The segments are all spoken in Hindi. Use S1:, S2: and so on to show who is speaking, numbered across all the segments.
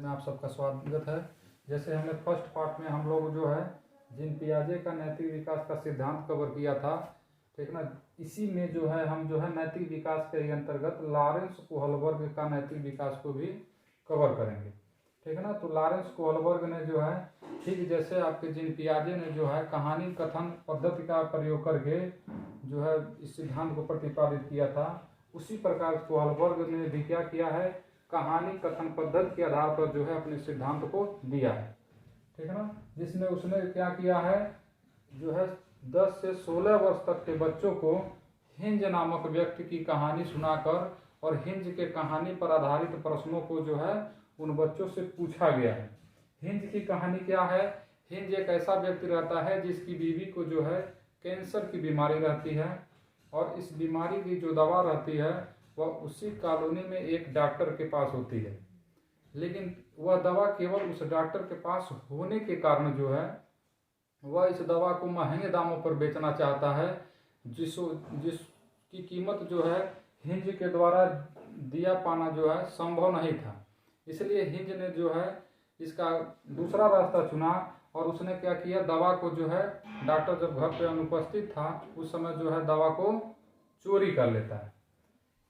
S1: में आप सबका स्वागत है। जैसे हमने फर्स्ट पार्ट में हम लोग जो है जीन पियाजे का नैतिक विकास का सिद्धांत कवर किया था, ठीक ना। इसी में जो है हम जो है नैतिक विकास के अंतर्गत लॉरेंस कोहलबर्ग का नैतिक विकास को भी कवर करेंगे, ठीक है ना। तो लॉरेंस कोहलबर्ग ने जो है ठीक जैसे आपके जीन पियाजे ने जो है कहानी कथन पद्धति का प्रयोग करके जो है इस सिद्धांत को प्रतिपादित किया था, उसी प्रकार कोहलबर्ग ने भी क्या किया है, कहानी कथन पद्धति के आधार पर जो है अपने सिद्धांत को दिया है, ठीक है ना। जिसमें उसने क्या किया है, जो है 10 से 16 वर्ष तक के बच्चों को हिंज नामक व्यक्ति की कहानी सुनाकर और हिंज के कहानी पर आधारित प्रश्नों को जो है उन बच्चों से पूछा गया है। हिंज की कहानी क्या है? हिंज एक ऐसा व्यक्ति रहता है जिसकी बीवी को जो है कैंसर की बीमारी रहती है और इस बीमारी की जो दवा रहती है वह उसी कॉलोनी में एक डॉक्टर के पास होती है, लेकिन वह दवा केवल उस डॉक्टर के पास होने के कारण जो है वह इस दवा को महंगे दामों पर बेचना चाहता है, जिसकी कीमत जो है हिंज के द्वारा दिया पाना जो है संभव नहीं था। इसलिए हिंज ने जो है इसका दूसरा रास्ता चुना और उसने क्या किया, दवा को जो है डॉक्टर जब घर पे अनुपस्थित था उस समय जो है दवा को चोरी कर लेता है।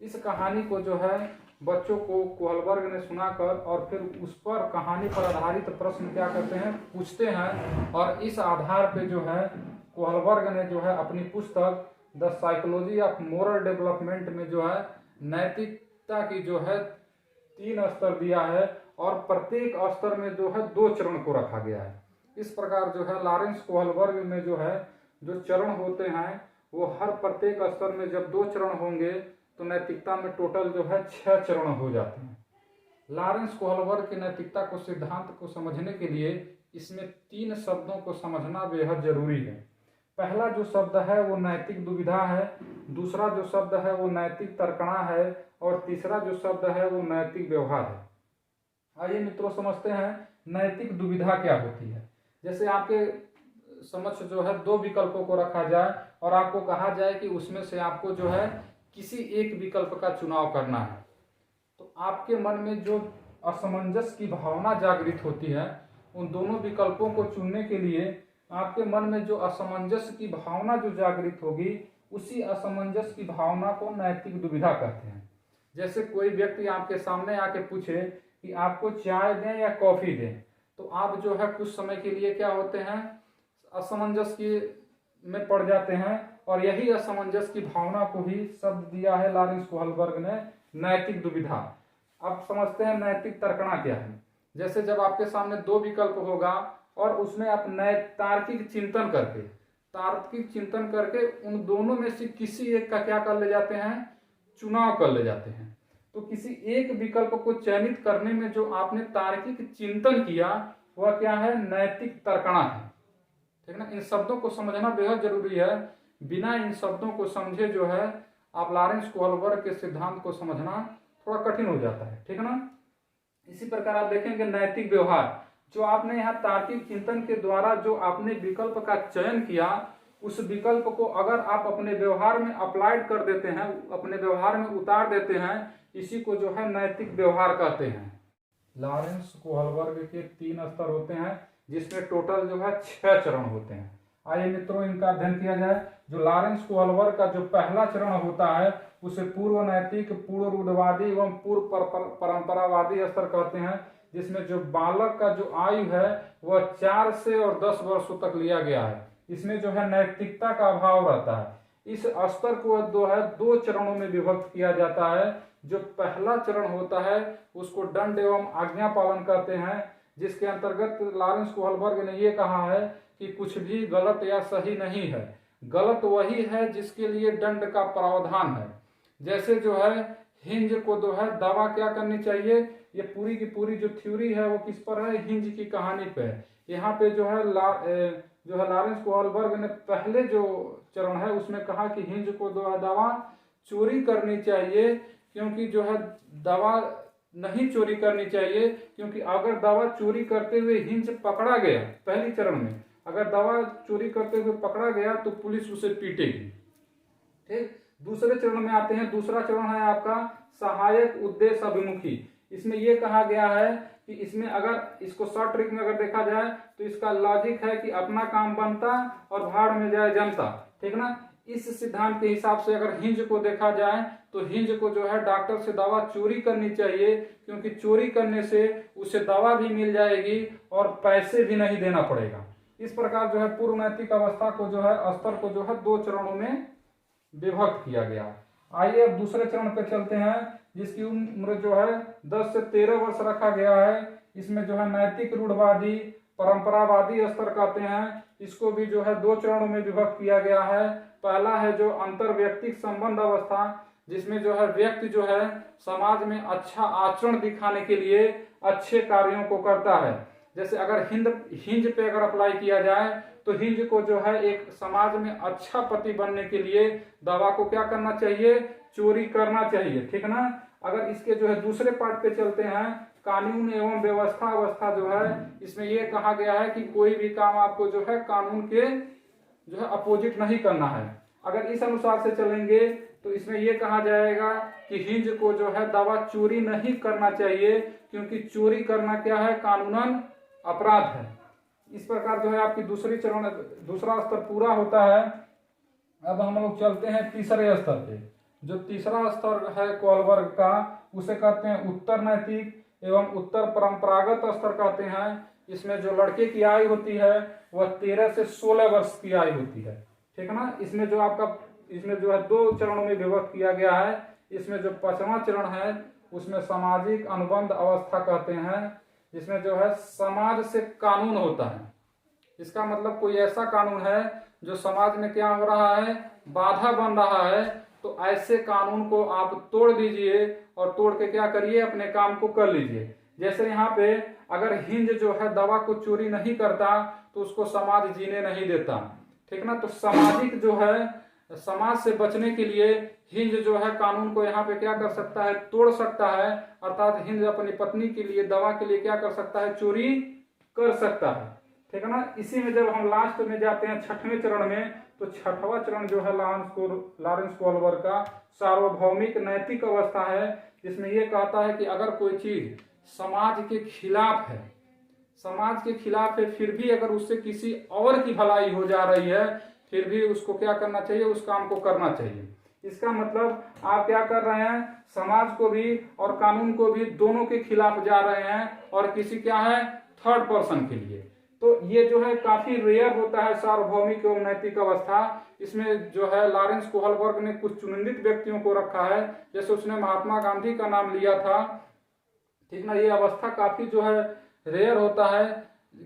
S1: इस कहानी को जो है बच्चों को कोहलबर्ग ने सुनाकर और फिर उस पर कहानी पर आधारित प्रश्न क्या करते हैं, पूछते हैं, और इस आधार पे जो है कोहलबर्ग ने जो है अपनी पुस्तक the psychology of moral development में जो है नैतिकता की जो है 3 स्तर दिया है और प्रत्येक स्तर में जो है 2 चरण को रखा गया है। इस प्रकार जो है लॉरेंस कोहलबर्ग में जो है जो चरण होते हैं वो हर प्रत्येक स्तर में जब 2 चरण होंगे तो नैतिकता में टोटल जो है 6 चरण हो जाते हैं। लॉरेंस कोहलबर्ग की नैतिकता को सिद्धांत को समझने के लिए इसमें 3 शब्दों को समझना बेहद जरूरी है। पहला जो शब्द है वो नैतिक दुविधा है, दूसरा जो शब्द है वो नैतिक तर्कणा है और तीसरा जो शब्द है वो नैतिक व्यवहार है। आइए मित्रों समझते हैं नैतिक दुविधा क्या होती है। जैसे आपके समक्ष जो है 2 विकल्पों को रखा जाए और आपको कहा जाए कि उसमें से आपको जो है किसी एक विकल्प का चुनाव करना है, तो आपके मन में जो असमंजस की भावना जागृत होती है उन दोनों विकल्पों को चुनने के लिए आपके मन में जो असमंजस की भावना जो जागृत होगी उसी असमंजस की भावना को नैतिक दुविधा कहते हैं। जैसे कोई व्यक्ति आपके सामने आके पूछे कि आपको चाय दें या कॉफी दें, तो आप जो है कुछ समय के लिए क्या होते हैं, असमंजस की में पड़ जाते हैं और यही असमंजस की भावना को ही शब्द दिया है लॉरेंस कोहलबर्ग ने, नैतिक दुविधा। अब समझते हैं नैतिक तर्कणा क्या है। जैसे जब आपके सामने 2 विकल्प होगा और उसमें आप तार्किक चिंतन करके उन दोनों में से किसी एक का क्या कर ले जाते हैं, चुनाव कर ले जाते हैं। तो किसी एक विकल्प को चयनित करने में जो आपने तार्किक चिंतन किया वह क्या है, नैतिक तर्कणा है, ठीक ना। इन शब्दों को समझना बेहद जरूरी है। बिना इन शब्दों को समझे जो है आप लॉरेंस कोहलबर्ग के सिद्धांत को समझना थोड़ा कठिन हो जाता है, ठीक है ना। इसी प्रकार आप देखेंगे नैतिक व्यवहार, जो आपने यहाँ तार्किक चिंतन के द्वारा जो आपने विकल्प का चयन किया उस विकल्प को अगर आप अपने व्यवहार में अप्लाइड कर देते हैं, अपने व्यवहार में उतार देते हैं, इसी को जो है नैतिक व्यवहार कहते हैं। लॉरेंस कोहलबर्ग के 3 स्तर होते हैं जिसमें टोटल जो है 6 चरण होते हैं। आइए मित्रों इनका अध्ययन किया जाए। जो लॉरेंस कोहलबर्ग का जो पहला चरण होता है उसे पूर्व नैतिक, पूर्व रूढ़वादी एवं पूर्व परंपरावादी स्तर कहते हैं, जिसमें जो बालक का जो आयु है वह 4 से और 10 वर्षों तक लिया गया है। इसमें जो है नैतिकता का अभाव रहता है। इस स्तर को जो है 2 चरणों में विभक्त किया जाता है। जो पहला चरण होता है उसको दंड एवं आज्ञा पालन कहते हैं, जिसके अंतर्गत लॉरेंस कोहलबर्ग ने ये कहा है कि कुछ भी गलत या सही नहीं है, गलत वही है जिसके लिए दंड का प्रावधान है। जैसे जो है हिंज को जो है दवा क्या करनी चाहिए, ये पूरी की पूरी जो थ्योरी है वो किस पर है, हिंज की कहानी पे है। यहाँ पे जो है लॉरेंस कोहलबर्ग ने पहले जो चरण है उसमें कहा कि हिंज को जो है दवा चोरी करनी चाहिए, क्योंकि जो है दवा नहीं चोरी करनी चाहिए, क्योंकि अगर दवा चोरी करते हुए हिंज पकड़ा गया, पहली चरण में अगर दवा चोरी करते हुए पकड़ा गया तो पुलिस उसे पीटेगी, ठीक। दूसरे चरण में आते हैं। दूसरा चरण है आपका सहायक उद्देश्य अभिमुखी। इसमें यह कहा गया है कि इसमें अगर इसको शॉर्ट ट्रिक में अगर देखा जाए तो इसका लॉजिक है कि अपना काम बनता और भाड़ में जाए जनता, ठीक ना। इस सिद्धांत के हिसाब से अगर हिंज को देखा जाए तो हिंज को जो है डॉक्टर से दवा चोरी करनी चाहिए, क्योंकि चोरी करने से उसे दवा भी मिल जाएगी और पैसे भी नहीं देना पड़ेगा। इस प्रकार जो है पूर्व नैतिक अवस्था को जो है स्तर को जो है 2 चरणों में विभक्त किया गया। आइए अब दूसरे चरण पे चलते हैं, जिसकी उम्र जो है 10 से 13 वर्ष रखा गया है। इसमें जो है नैतिक रूढ़वादी परंपरावादी स्तर कहते हैं, इसको भी जो है 2 चरणों में विभक्त किया गया है। पहला है जो अंतर व्यक्तिक संबंध अवस्था, जिसमें जो है व्यक्ति जो है समाज में अच्छा आचरण दिखाने के लिए अच्छे कार्यों को करता है। जैसे अगर हिंज पे अगर अप्लाई किया जाए तो हिंज को जो है एक समाज में अच्छा पति बनने के लिए दवा को क्या करना चाहिए, चोरी करना चाहिए, ठीक ना। अगर इसके जो है दूसरे पार्ट पे चलते हैं, कानून एवं व्यवस्था अवस्था जो है, इसमें यह कहा गया है कि कोई भी काम आपको जो है कानून के जो है अपोजिट नहीं करना है। अगर इस अनुसार से चलेंगे तो इसमें यह कहा जाएगा कि हिंज को जो है दवा चोरी नहीं करना चाहिए, क्योंकि चोरी करना क्या है, कानूनन अपराध है। इस प्रकार जो है आपकी दूसरा स्तर पूरा होता है। अब हम लोग चलते हैं तीसरे स्तर पे। जो तीसरा स्तर है कोलबर्ग का, उसे कहते हैं उत्तर नैतिक एवं उत्तर परंपरागत स्तर कहते हैं। इसमें जो लड़के की आयु होती है वह 13 से 16 वर्ष की आयु होती है, ठीक है ना। इसमें जो है 2 चरणों में विभक्त किया गया है। इसमें जो 5वां चरण है उसमें सामाजिक अनुबंध अवस्था कहते हैं, जिसमें जो है समाज से कानून होता है। इसका मतलब कोई ऐसा कानून है जो समाज में क्या हो रहा है, बाधा बन रहा है, तो ऐसे कानून को आप तोड़ दीजिए और तोड़ के क्या करिए, अपने काम को कर लीजिए। जैसे यहाँ पे अगर हिंज जो है दवा को चोरी नहीं करता तो उसको समाज जीने नहीं देता, ठीक ना। तो सामाजिक जो है समाज से बचने के लिए हिंज जो है कानून को यहाँ पे क्या कर सकता है, तोड़ सकता है। अर्थात हिंज अपनी पत्नी के लिए दवा के लिए क्या कर सकता है, चोरी कर सकता है, ठीक है ना। इसी में जब हम लास्ट में जाते हैं 6वें चरण में, तो 6वां चरण जो है लॉरेंस कोलबर्ग का सार्वभौमिक नैतिक अवस्था है, जिसमें यह कहता है कि अगर कोई चीज समाज के खिलाफ है, फिर भी अगर उससे किसी और की भलाई हो जा रही है, फिर भी उसको क्या करना चाहिए, उस काम को करना चाहिए। इसका मतलब आप क्या कर रहे हैं, समाज को भी और कानून को भी दोनों के खिलाफ जा रहे हैं, और किसी क्या है, थर्ड पर्सन के लिए। तो ये जो है काफी रेयर होता है सार्वभौमिक एवं नैतिक अवस्था। इसमें जो है लॉरेंस कोहलबर्ग ने कुछ चुनिंदित व्यक्तियों को रखा है, जैसे उसने महात्मा गांधी का नाम लिया था, ठीक ना। ये अवस्था काफी जो है रेयर होता है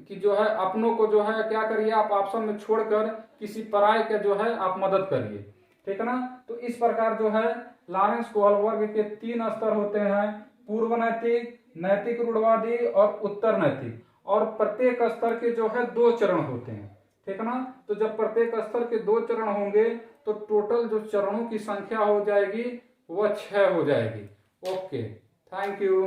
S1: कि जो है अपनों को जो है क्या करिए, आप ऑप्शन में छोड़कर किसी पराये का जो है आप मदद करिए, ठीक है ना। तो इस प्रकार जो है लॉरेंस कोहलबर्ग के 3 स्तर होते हैं, पूर्व नैतिक, नैतिक रूढ़वादी और उत्तर नैतिक। और प्रत्येक स्तर के जो है 2 चरण होते हैं, ठीक है ना। तो जब प्रत्येक स्तर के 2 चरण होंगे तो टोटल जो चरणों की संख्या हो जाएगी वह 6 हो जाएगी। Okay, thank you.